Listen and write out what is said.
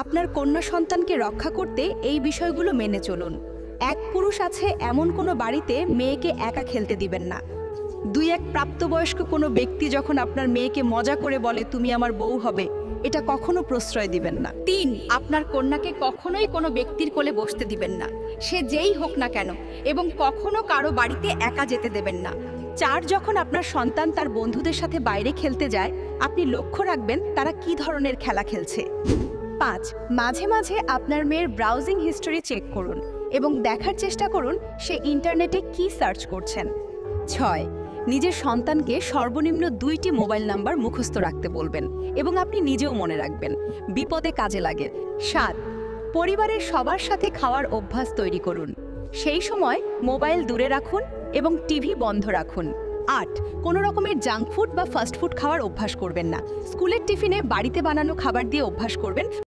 আপনার কন্যা সন্তানকে রক্ষা করতে এই বিষয়গুলো মেনে চলুন। এক পুরুষ আছে এমন কোনো বাড়িতে মেয়েকে একা খেলতে দিবেন না। এক প্রাপ্তবয়স্ক কোনো ব্যক্তি যখন আপনার মেয়েকে মজা করে বলে তুমি আমার বউ হবে, এটা কখনো প্রশ্রয় দিবেন না। আপনার কন্যাকে কখনোই কোনো ব্যক্তির কোলে বসতে দিবেন না, সে যেই হোক না কেন, এবং কখনো কারো বাড়িতে একা যেতে দেবেন না। যখন আপনার সন্তান তার বন্ধুদের সাথে বাইরে খেলতে যায়, আপনি লক্ষ্য রাখবেন তারা কি ধরনের খেলা খেলছে। মাঝে মাঝে আপনার মেয়ের ব্রাউজিং হিস্টোরি চেক করুন এবং দেখার চেষ্টা করুন সে ইন্টারনেটে কি সার্চ করছেন। নিজের সন্তানকে সর্বনিম্ন 2টি মোবাইল নাম্বার মুখস্থ রাখতে বলবেন এবং আপনি নিজেও মনে রাখবেন, বিপদে কাজে লাগে। পরিবারের সবার সাথে খাওয়ার অভ্যাস তৈরি করুন। সেই সময় মোবাইল দূরে রাখুন এবং টিভি বন্ধ রাখুন। কোনো রকমের জাঙ্ক ফুড বা ফাস্ট ফুড খাওয়ার অভ্যাস করবেন না। স্কুলের টিফিনে বাড়িতে বানানো খাবার দিয়ে অভ্যাস করবেন।